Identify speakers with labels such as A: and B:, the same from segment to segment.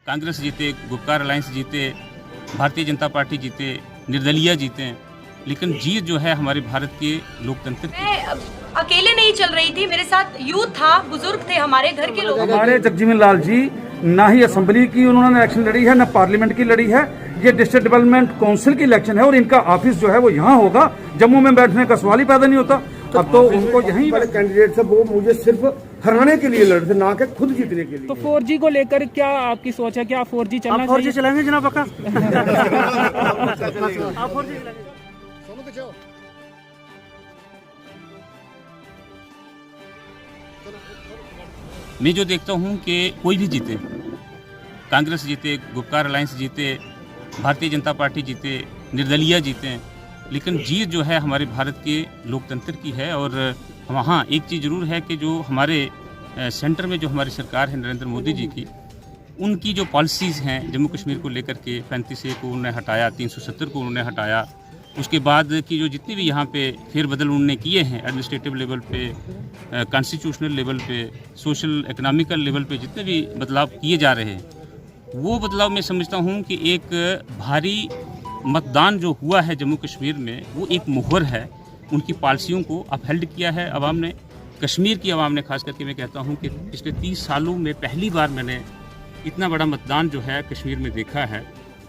A: कांग्रेस जीते, गुपकार अलायंस जीते, भारतीय जनता पार्टी जीते, निर्दलीय जीते, लेकिन जीत जो है हमारे भारत के लोकतंत्र की।
B: मैं अकेले नहीं चल रही थी, मेरे साथ यूथ था, बुजुर्ग थे, हमारे घर के लोग।
C: हमारे जगजीवन लाल जी ना ही असेंबली की उन्होंने इलेक्शन लड़ी है, ना पार्लियामेंट की लड़ी है। ये डिस्ट्रिक्ट डेवलपमेंट काउंसिल की इलेक्शन है और इनका ऑफिस जो है वो यहाँ होगा। जम्मू में बैठने का सवाल ही पैदा नहीं होता। अब तो उनको यहीं
D: बड़े कैंडिडेट से वो मुझे सिर्फ हराने के लिए लड़ थे, ना कि खुद जीतने के लिए।
E: तो 4G को लेकर क्या आपकी सोच है? क्या 4G चलना चाहिए?
C: 4G चलाएंगे जनाब पक्का।
A: मैं जो देखता हूँ कि कोई भी जीते, कांग्रेस जीते, गुपकार अलायंस जीते, भारतीय जनता पार्टी जीते, निर्दलीय जीते, लेकिन जीत जो है हमारे भारत के लोकतंत्र की है। और वहाँ एक चीज़ ज़रूर है कि जो हमारे सेंटर में जो हमारी सरकार है नरेंद्र मोदी जी की, उनकी जो पॉलिसीज़ हैं जम्मू कश्मीर को लेकर के 35A को उन्होंने हटाया, 370 को उन्होंने हटाया, उसके बाद की जो जितनी भी यहाँ पे फेरबदल उन्होंने किए हैं एडमिनिस्ट्रेटिव लेवल पे, कॉन्स्टिट्यूशनल लेवल पे, सोशल इकोनॉमिकल लेवल पे जितने भी बदलाव किए जा रहे हैं, वो बदलाव मैं समझता हूँ कि एक भारी मतदान जो हुआ है जम्मू कश्मीर में, वो एक मुहर है। उनकी पॉलिसियों को अपहेल्ड किया है आवाम ने, कश्मीर की आवाम ने। खास करके मैं कहता हूँ कि पिछले 30 सालों में पहली बार मैंने इतना बड़ा मतदान जो है कश्मीर में देखा है।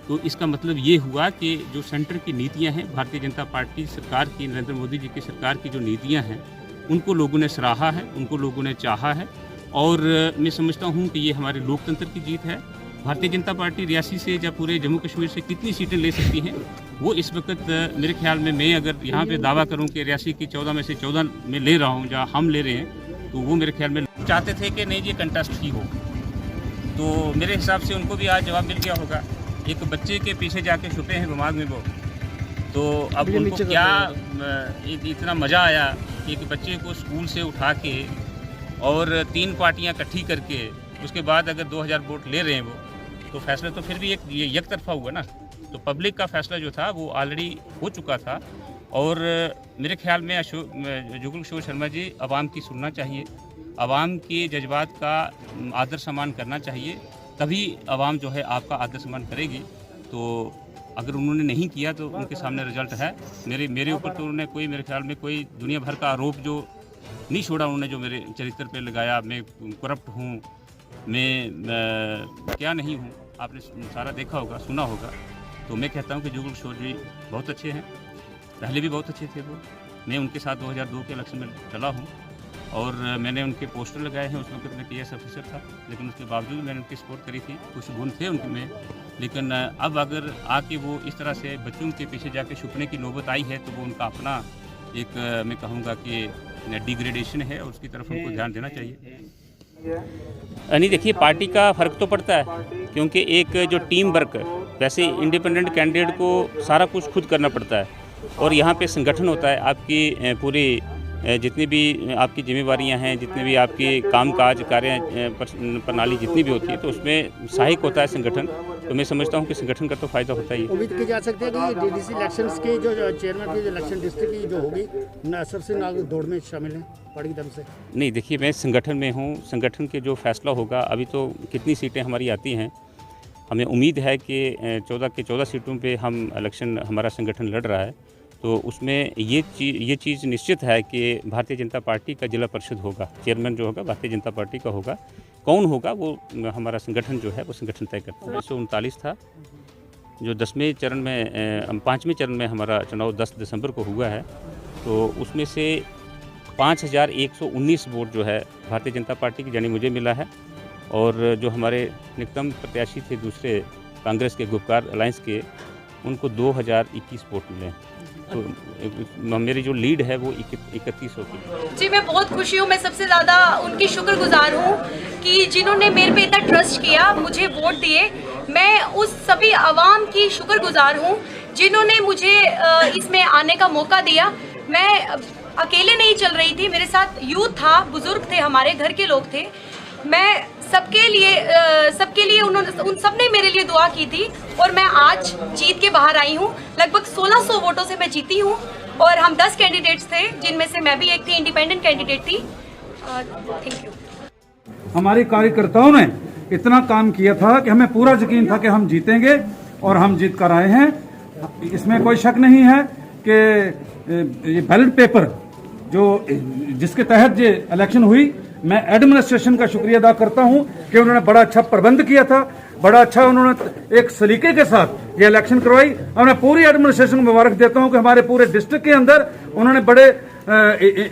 A: तो इसका मतलब ये हुआ कि जो सेंटर की नीतियाँ हैं, भारतीय जनता पार्टी सरकार की, नरेंद्र मोदी जी की सरकार की जो नीतियाँ हैं, उनको लोगों ने सराहा है, उनको लोगों ने चाहा है। और मैं समझता हूँ कि ये हमारे लोकतंत्र की जीत है। भारतीय जनता पार्टी रियासी से या पूरे जम्मू कश्मीर से कितनी सीटें ले सकती हैं, वो इस वक्त मेरे ख्याल में, मैं अगर यहाँ पे दावा करूँ कि रियासी की 14 में से 14 में ले रहा हूँ, जहाँ हम ले रहे हैं, तो वो मेरे ख्याल में चाहते थे कि नहीं ये कंटेस्ट ही हो। तो मेरे हिसाब से उनको भी आज जवाब मिल गया होगा। एक बच्चे के पीछे जाके छुपे हैं दिमाग में वो, तो अब उनको क्या इतना मज़ा आया कि एक बच्चे को स्कूल से उठा के और 3 पार्टियां इकट्ठी करके उसके बाद अगर 2000 वोट ले रहे हैं वो, तो फैसला तो फिर भी एक तरफा हुआ ना। तो पब्लिक का फैसला जो था वो ऑलरेडी हो चुका था। और मेरे ख्याल में जुगल किशोर शर्मा जी, आवाम की सुनना चाहिए, आवाम के जज्बात का आदर सम्मान करना चाहिए, तभी आवाम जो है आपका आदर सम्मान करेगी। तो अगर उन्होंने नहीं किया तो उनके सामने रिजल्ट है। मेरे ऊपर तो उन्होंने कोई, मेरे ख्याल में कोई दुनिया भर का आरोप जो नहीं छोड़ा उन्होंने, जो मेरे चरित्र पे लगाया, मैं करप्ट हूँ, मैं क्या नहीं हूँ, आपने सारा देखा होगा, सुना होगा। तो मैं कहता हूँ कि जुगल किशोर जी बहुत अच्छे हैं, पहले भी बहुत अच्छे थे वो। मैं उनके साथ 2002 के इलेक्शन में चला हूँ और मैंने उनके पोस्टर लगाए हैं। उस वक्त मैं TS ऑफिसर था, लेकिन उसके बावजूद मैंने उनकी सपोर्ट करी थी। कुछ गुण थे उनके में, लेकिन अब अगर आके वो इस तरह से बच्चों के पीछे जाके छुपने की नौबत आई है, तो वो उनका अपना एक, मैं कहूँगा कि डिग्रेडेशन है, और उसकी तरफ उनको ध्यान देना चाहिए। नहीं, देखिए, पार्टी का फ़र्क तो पड़ता है, क्योंकि एक जो टीम वर्क, वैसे इंडिपेंडेंट कैंडिडेट को सारा कुछ खुद करना पड़ता है, और यहाँ पे संगठन होता है। आपकी पूरी जितनी भी आपकी जिम्मेवारियां हैं, जितने भी आपके कामकाज कार्य प्रणाली जितनी भी होती है, तो उसमें सहायक होता है संगठन। तो मैं समझता हूँ कि संगठन का तो फायदा होता ही है।
F: उम्मीद की जा सकती है कि DDC इलेक्शंस की जो चेयरमैन की जो इलेक्शन डिस्ट्रिक्ट की जो होगी, नसर से नाग दौड़ में शामिल हैं पार्टी तरफ से? नहीं,
A: देखिए, मैं संगठन में हूँ, संगठन के जो फैसला होगा, अभी तो कितनी सीटें हमारी आती हैं, हमें उम्मीद है कि 14 के 14 सीटों पे हम इलेक्शन, हमारा संगठन लड़ रहा है। तो उसमें ये चीज़ निश्चित है कि भारतीय जनता पार्टी का जिला परिषद होगा, चेयरमैन जो होगा भारतीय जनता पार्टी का होगा। कौन होगा वो हमारा संगठन जो है वो संगठन तय करता है। 1939 था जो 10वें चरण में, 5वें चरण में हमारा चुनाव 10 दिसंबर को हुआ है। तो उसमें से 5119 वोट जो है भारतीय जनता पार्टी की, यानी मुझे मिला है। और जो हमारे निकटतम प्रत्याशी थे दूसरे कांग्रेस के, गुपकार अलायंस के, उनको 2021 वोट मिले हैं। तो मेरी जो लीड है वो 3100 की।
B: जी, मैं बहुत खुशी हूँ। मैं सबसे ज़्यादा उनकी शुक्रगुजार हूँ कि जिन्होंने मेरे पे इतना ट्रस्ट किया, मुझे वोट दिए। मैं उस सभी आवाम की शुक्रगुजार हूँ जिन्होंने मुझे इसमें आने का मौका दिया। मैं अकेले नहीं चल रही थी, मेरे साथ यूथ था, बुजुर्ग थे, हमारे घर के लोग थे। मैं सबके लिए उन सब ने मेरे लिए दुआ की थी, और मैं आज जीत के बाहर आई हूँ। लगभग 1600 वोटों से मैं जीती हूँ, और हम 10 कैंडिडेट्स थे, जिनमें से मैं भी एक थी, इंडिपेंडेंट कैंडिडेट थी। Thank you.
C: हमारे कार्यकर्ताओं ने इतना काम किया था कि हमें पूरा यकीन था कि हम जीतेंगे और हम जीत कर आए हैं। इसमें कोई शक नहीं है कि ये बैलेट पेपर जो जिसके तहत ये इलेक्शन हुई, मैं एडमिनिस्ट्रेशन का शुक्रिया अदा करता हूं कि उन्होंने बड़ा अच्छा प्रबंध किया था, बड़ा अच्छा उन्होंने एक सलीके के साथ ये इलेक्शन करवाई। और मैं पूरी एडमिनिस्ट्रेशन को मुबारक देता हूं कि हमारे पूरे डिस्ट्रिक्ट के अंदर उन्होंने बड़े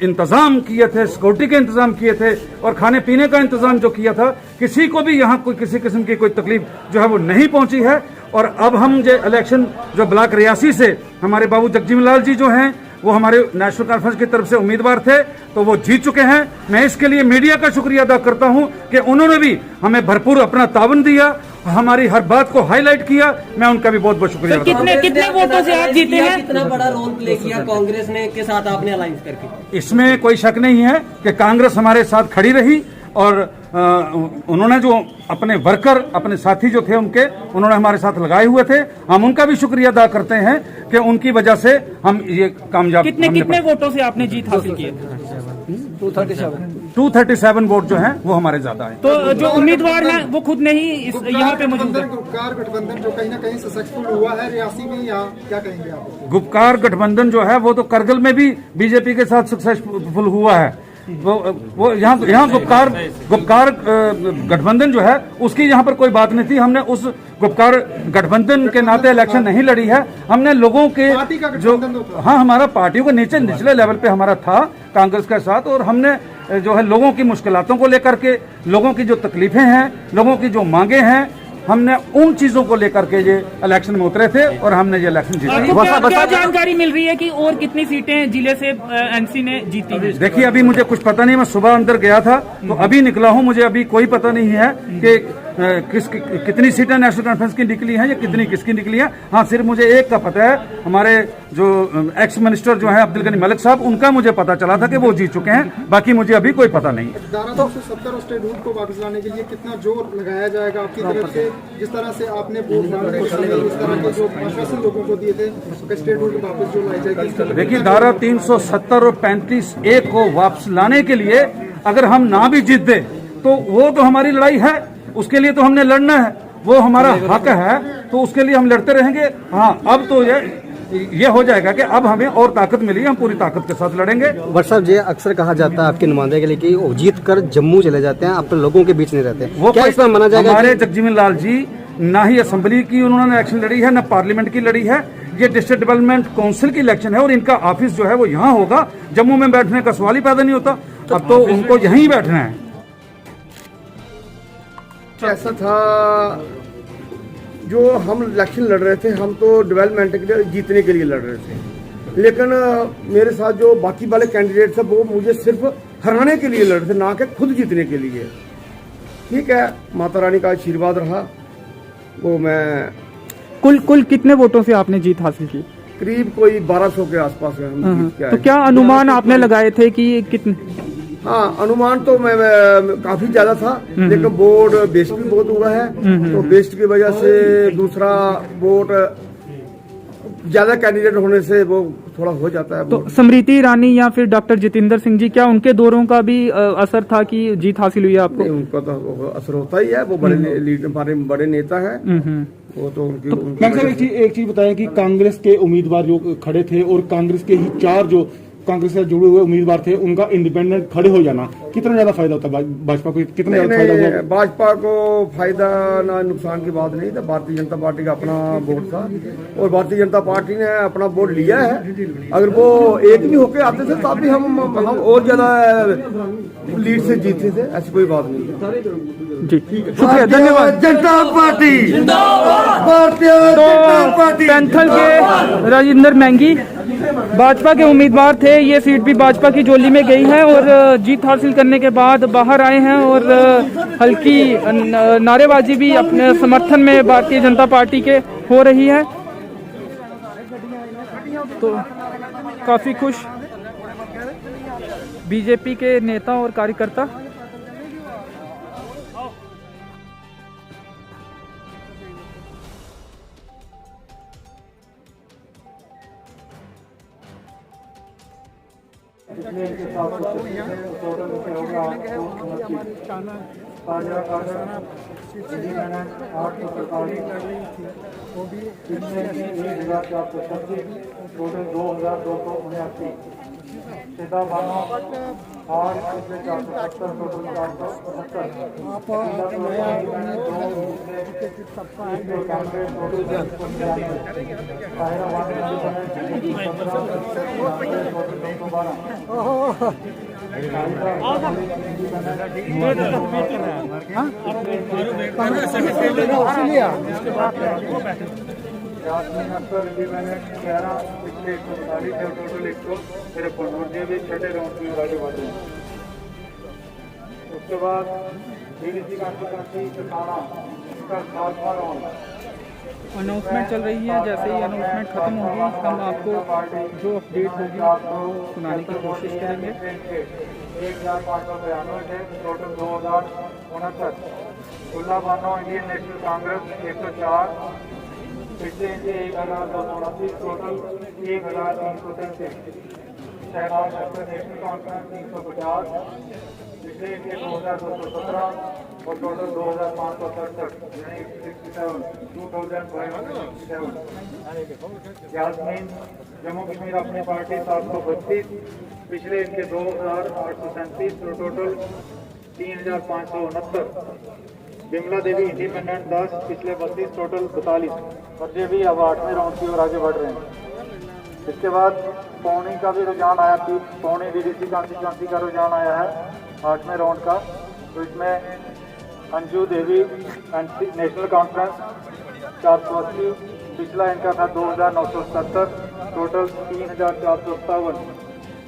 C: इंतजाम किए थे, सिक्योरिटी के इंतजाम किए थे और खाने पीने का इंतजाम जो किया था। किसी को भी यहाँ कोई किसी किस्म की कोई तकलीफ जो है वो नहीं पहुंची है। और अब हम जो इलेक्शन जो ब्लॉक रियासी से हमारे बाबू जगजीवन लाल जी जो हैं वो हमारे नेशनल कॉन्फ्रेंस की तरफ से उम्मीदवार थे, तो वो जीत चुके हैं। मैं इसके लिए मीडिया का शुक्रिया अदा करता हूं कि उन्होंने भी हमें भरपूर अपना तावन दिया, हमारी हर बात को हाईलाइट किया। मैं उनका भी बहुत बहुत शुक्रिया अदा करता हूं।
E: कितने वोटों से आप जीते हैं?
G: कितना बड़ा रोल प्ले किया कांग्रेस ने के साथ आपने अलायंस करके?
C: इसमें कोई शक नहीं है कि कांग्रेस हमारे साथ खड़ी रही और उन्होंने जो अपने वर्कर, अपने साथी जो थे उनके, उन्होंने हमारे साथ लगाए हुए थे। हम उनका भी शुक्रिया अदा करते हैं कि उनकी वजह से हम ये कामयाब।
E: कितने वोटों से आपने जीत हासिल की?
C: 237 वोट जो हैं वो हमारे ज्यादा हैं।
E: तो जो उम्मीदवार हैं वो खुद नहीं यहाँ पे मौजूद है।
H: गुपकार गठबंधन जो कहीं ना कहीं सक्सेसफुल हुआ है रियासी में, या क्या कहेंगे आप?
C: गुपकार गठबंधन जो है वो तो करगिल में भी बीजेपी के साथ सक्सेसफुल हुआ है। वो यहाँ गुपकार गठबंधन जो है उसकी यहाँ पर कोई बात नहीं थी। हमने उस गुपकार गठबंधन के नाते इलेक्शन नहीं लड़ी है। हमने लोगों के जो, हाँ, हमारा पार्टियों के निचले लेवल पे हमारा था कांग्रेस के साथ, और हमने जो है लोगों की मुश्किलातों को लेकर के, लोगों की जो तकलीफें हैं, लोगों की जो मांगे हैं, हमने उन चीजों को लेकर के ये इलेक्शन में उतरे थे और हमने ये इलेक्शन जीता।
E: क्या जानकारी मिल रही है कि और कितनी सीटें जिले से एनसी ने जीती है?
C: देखिए, अभी मुझे कुछ पता नहीं, मैं सुबह अंदर गया था तो अभी निकला हूं, मुझे अभी कोई पता नहीं है कि कितनी सीटें नेशनल कॉन्फ्रेंस की निकली हैं या कितनी किसकी निकली हैं। हाँ, सिर्फ मुझे एक का पता है, हमारे जो एक्स मिनिस्टर जो है अब्दुल गनी मलिक साहब, उनका मुझे पता चला था कि वो जीत चुके हैं। बाकी मुझे अभी कोई पता नहीं है।
H: धारा 270 और स्टेट रूल को वापस लाने के लिए कितना जोर लगाया जाएगा आपकी तरफ से? जिस तरह से आपने वोट मांगने को इस तरह के जो आश्वासन लोगों को दिए थे, स्टेट रूल को वापस जो लाई जाएगी?
C: देखिए, धारा 370 और 35A को वापस लाने के लिए अगर हम ना भी जीत दे तो वो तो हमारी लड़ाई है, उसके लिए तो हमने लड़ना है, वो हमारा हक है, तो उसके लिए हम लड़ते रहेंगे। हाँ, अब तो ये हो जाएगा कि अब हमें और ताकत मिली, हम पूरी ताकत के साथ लड़ेंगे।
I: भट्ट साहब, ये अक्सर कहा जाता है आपके नुमाइंदे के लिए कि वो जीत कर जम्मू चले जाते हैं, अपने लोगों के बीच नहीं रहते।
C: वो
I: क्या इसमें माना जाएगा?
C: हमारे जगजीवन लाल जी ना ही असेंबली की उन्होंने इलेक्शन लड़ी है, न पार्लियामेंट की लड़ी है। ये डिस्ट्रिक्ट डेवलपमेंट काउंसिल की इलेक्शन है और इनका ऑफिस जो है वो यहाँ होगा। जम्मू में बैठने का सवाल ही पैदा नहीं होता। अब तो उनको यहीं बैठना है।
D: ऐसा था, जो हम इलेक्शन लड़ रहे थे, हम तो डेवलपमेंट के लिए, जीतने के लिए लड़ रहे थे, लेकिन मेरे साथ जो बाकी वाले कैंडिडेट थे वो मुझे सिर्फ हराने के लिए लड़ रहे थे, ना कि खुद जीतने के लिए। ठीक है, माता रानी का आशीर्वाद रहा। वो मैं
E: कुल कितने वोटों से आपने जीत हासिल की?
D: करीब कोई 1200 के आसपास है हम जीत के आए।
E: तो क्या अनुमान आपने लगाए थे कि कितने?
D: हाँ, अनुमान तो मैं काफी ज्यादा था, लेकिन वोट बेस्ट भी बहुत हुआ है, तो बेस्ट की वजह से दूसरा वोट ज्यादा कैंडिडेट होने से वो थोड़ा हो जाता है।
E: तो स्मृति ईरानी या फिर डॉक्टर जितेंद्र सिंह जी, क्या उनके दौरों का भी असर था कि जीत हासिल हुई है आपको?
D: उनका तो असर होता ही है, वो बड़े नेता है, वो तो उनकी।
F: एक चीज बताएं कि कांग्रेस के उम्मीदवार जो खड़े थे और कांग्रेस के ही 4 जो कांग्रेस से जुड़े हुए उम्मीदवार थे, उनका इंडिपेंडेंट खड़े हो जाना कितना ज्यादा फायदा होता है भाजपा को? कितना ज्यादा फायदा हुआ?
D: भाजपा को फायदा ना नुकसान की बात नहीं था। भारतीय जनता पार्टी का अपना वोट था और भारतीय जनता पार्टी ने अपना वोट लिया है। अगर वो एक भी होके आते थे तब भी हम और ज्यादा लीड से जीते थे, ऐसी कोई बात नहीं।
E: जी, शुक्रिया, धन्यवाद।
D: जनता पार्टी भारतीय जनता पार्टी।
E: पैंथल के राजेंद्र महंगी भाजपा के उम्मीदवार थे। ये सीट भी भाजपा की झोली में गई है और जीत हासिल करने के बाद बाहर आए हैं और हल्की नारेबाजी भी अपने समर्थन में भारतीय जनता पार्टी के हो रही है। तो काफी खुश बीजेपी के नेता और कार्यकर्ता।
F: हमारे
C: टोटल 2279 सीधा बानो और पिछले 470 टोटल 453 उसके बाद डीडीसी कॉन्स्टिट्यूंसी चटाना इसका 7वां राउंड
E: अनाउंसमेंट चल रही है। जैसे ही अनाउंसमेंट खत्म होगी हम आपको जो अपडेट होगी वो सुनाने की कोशिश करेंगे।
C: 1592 थे टोटल 2069 खुला बानो इंडियन नेशनल कांग्रेस 104 पिछले इनके 1229 total 1333 Shahnaz Akhtar National Conference 350 पिछले इनके 2217 और टोटल 2567 यानी 2567 यास्मीन जम्मू कश्मीर अपनी पार्टी 732 पिछले इनके 2837 और टोटल 3569 बिमला देवी इंडिपेंडेंट 10 पिछले 32 टोटल 42 और ये भी अब 8वें राउंड की ओर आगे बढ़ रहे हैं। इसके बाद पौनी का भी रुझान आया थी, पौनी डीडीसी कॉन्स्टिट्यूंसी का रुझान आया है 8वें राउंड का। तो इसमें अंजू देवी नेशनल कॉन्फ्रेंस 480 पिछला इनका था 2970 total 3457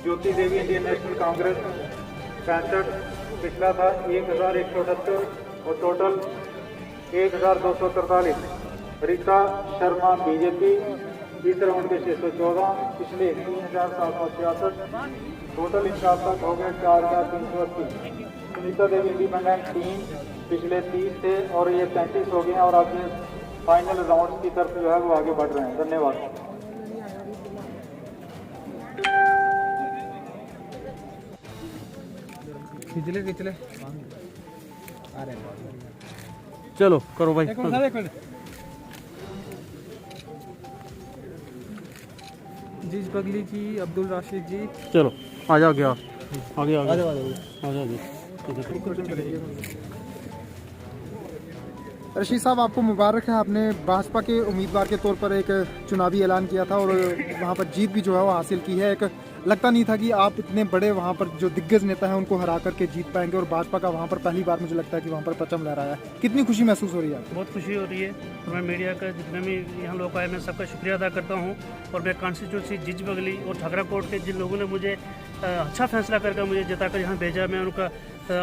C: Jyoti Devi Indian national Congress 65 पिछला था 1178 और टोटल 1243 रीता शर्मा बीजेपी इस राउंड के 614 पिछले 3766 टोटल इनका अब तक हो गए 4380 सुनीता देवी इंडिपेंडेंट 3 पिछले 30 थे और ये 35 हो गए और आगे फाइनल राउंड की तरफ जो है वो आगे बढ़ रहे हैं। धन्यवाद।
E: खिचले
F: चलो करो भाई।
E: जीज बगली जी, अब्दुल राशिद जी,
F: चलो आ जाओ आगे आगे आगे
H: रशीद साहब, आपको मुबारक है। आपने भाजपा के उम्मीदवार के तौर पर एक चुनावी ऐलान किया था और वहाँ पर जीत भी जो है वो हासिल की है। एक लगता नहीं था कि आप इतने बड़े वहाँ पर जो दिग्गज नेता हैं उनको हरा करके जीत पाएंगे और भाजपा का वहाँ पर पहली बार मुझे लगता है कि वहाँ पर परचम लहराया है। कितनी खुशी महसूस हो रही है आपको?
J: बहुत खुशी हो रही है। और मैं मीडिया का जितने भी यहाँ लोग आए मैं सबका शुक्रिया अदा करता हूँ। और मैं कॉन्स्टिट्यूंसी जिज बगली और ठाकरा कोट के जिन लोगों ने मुझे अच्छा फैसला करके मुझे जिताकर यहाँ भेजा, मैं उनका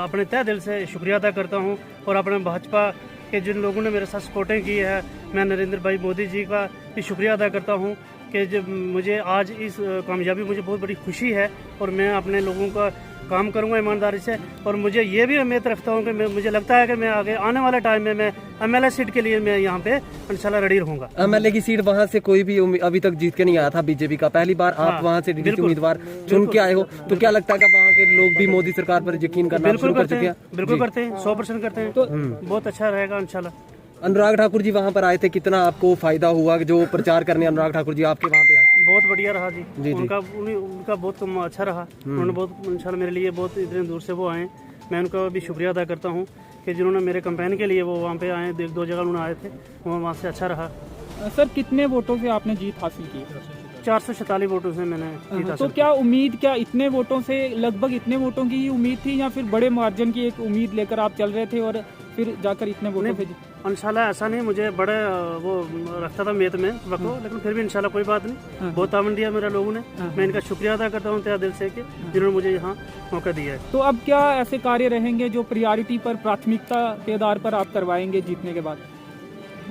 J: अपने तहे दिल से शुक्रिया अदा करता हूँ। और अपने भाजपा के जिन लोगों ने मेरे साथ सपोर्टिंग की है, मैं नरेंद्र भाई मोदी जी का भी शुक्रिया अदा करता हूँ कि जब मुझे आज इस कामयाबी मुझे बहुत बड़ी खुशी है। और मैं अपने लोगों का काम करूंगा ईमानदारी से। और मुझे ये भी उम्मीद रखता हूँ कि मुझे लगता है कि मैं आगे आने वाले टाइम में मैं एमएलए सीट के लिए मैं यहाँ पे इंशाल्लाह रेडी रहूंगा।
G: एमएलए की सीट वहाँ से कोई भी अभी तक जीत के नहीं आया था बीजेपी का। पहली बार आप वहाँ से डीडीसी उम्मीदवार चुन के आए हो, तो क्या लगता है कि वहाँ के लोग भी मोदी सरकार पर यकीन करना शुरू कर चुके हैं?
J: बिल्कुल करते हैं, 100% करते हैं। तो बहुत अच्छा रहेगा इंशाल्लाह।
G: अनुराग ठाकुर जी वहाँ पर आए थे, कितना आपको फायदा हुआ जो प्रचार करने अनुराग ठाकुर जी आपके वहाँ पे आए?
J: बहुत बढ़िया रहा जी। उनका बहुत अच्छा रहा। उन्होंने बहुत इंशाल्लाह मेरे लिए बहुत इतने दूर से वो आए, मैं उनका भी शुक्रिया अदा करता हूँ कि जिन्होंने मेरे कैंपेन के लिए वो वहाँ पे आए। 1-2 जगह उन्होंने आए थे, वहाँ से अच्छा रहा।
E: सर कितने वोटों से आपने जीत हासिल की?
J: 446 वोटों से मैंने जीत हासिल
E: तो क्या उम्मीद, क्या इतने वोटों से लगभग इतने वोटों की ही उम्मीद थी या फिर बड़े मार्जिन की एक उम्मीद लेकर आप चल रहे थे और फिर जाकर इतने वोटों से?
J: इंशाल्लाह ऐसा नहीं, मुझे बड़े वो रखता था मेद में वक्त, लेकिन फिर भी इंशाल्लाह कोई बात नहीं। बहुत तावन दिया मेरे लोगों ने, मैं इनका शुक्रिया अदा करता हूँ तहे दिल से कि जिन्होंने मुझे यहाँ मौका दिया है।
E: तो अब क्या ऐसे कार्य रहेंगे जो प्रायोरिटी पर, प्राथमिकता के आधार पर आप करवाएंगे जीतने के बाद?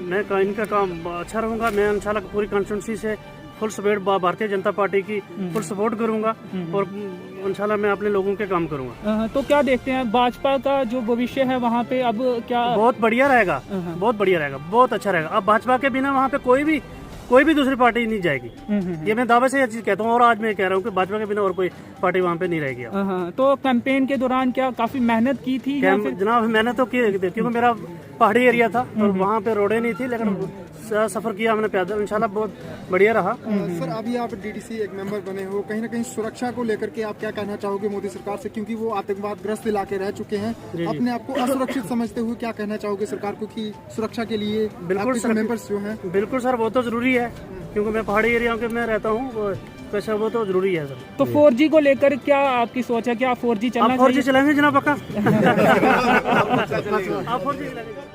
J: मैं इनका काम अच्छा रहूँगा। मैं इंशाल्लाह पूरी कॉन्स्टिट्यूंसी से full support Bharatiya Janata party की फुल सपोर्ट करूंगा और इंशाल्लाह मैं अपने लोगों के काम करूंगा।
E: तो क्या देखते हैं भाजपा का जो भविष्य है वहाँ पे अब क्या?
J: बहुत बढ़िया रहेगा, बहुत बढ़िया रहेगा, बहुत अच्छा रहेगा। अब भाजपा के बिना वहाँ पे कोई भी दूसरी पार्टी नहीं जाएगी। ये मैं दावे से ये चीज कहता हूँ और आज मैं कह रहा हूँ कि भाजपा के बिना और कोई पार्टी वहाँ पे नहीं रहेगी।
E: तो कैंपेन के दौरान क्या काफी मेहनत की थी?
J: जनाब मेहनत तो की, क्योंकि मेरा पहाड़ी एरिया था और वहाँ पे रोडें नहीं थी, लेकिन सफ़र किया हमने पैदल, इंशाल्लाह बहुत बढ़िया रहा।
H: सर अभी आप डीडीसी एक मेंबर बने हो, कहीं ना कहीं सुरक्षा को लेकर के आप क्या कहना चाहोगे मोदी सरकार से, क्योंकि वो आतंकवाद ग्रस्त इलाके रह चुके हैं, अपने आप को असुरक्षित समझते हुए क्या कहना चाहोगे सरकार को कि सुरक्षा के लिए
J: बिल्कुल
H: मेंबर्स जो हैं?
J: बिल्कुल सर, वो तो ज़रूरी है, क्योंकि मैं पहाड़ी एरिया में रहता हूँ, वैसे वो तो जरूरी है सर।
E: तो 4G को लेकर क्या आपकी सोच है, क्या 4G चलना चाहिए?
J: 4G चलाएंगे जनाब पक्का। आप 4G चलाएंगे।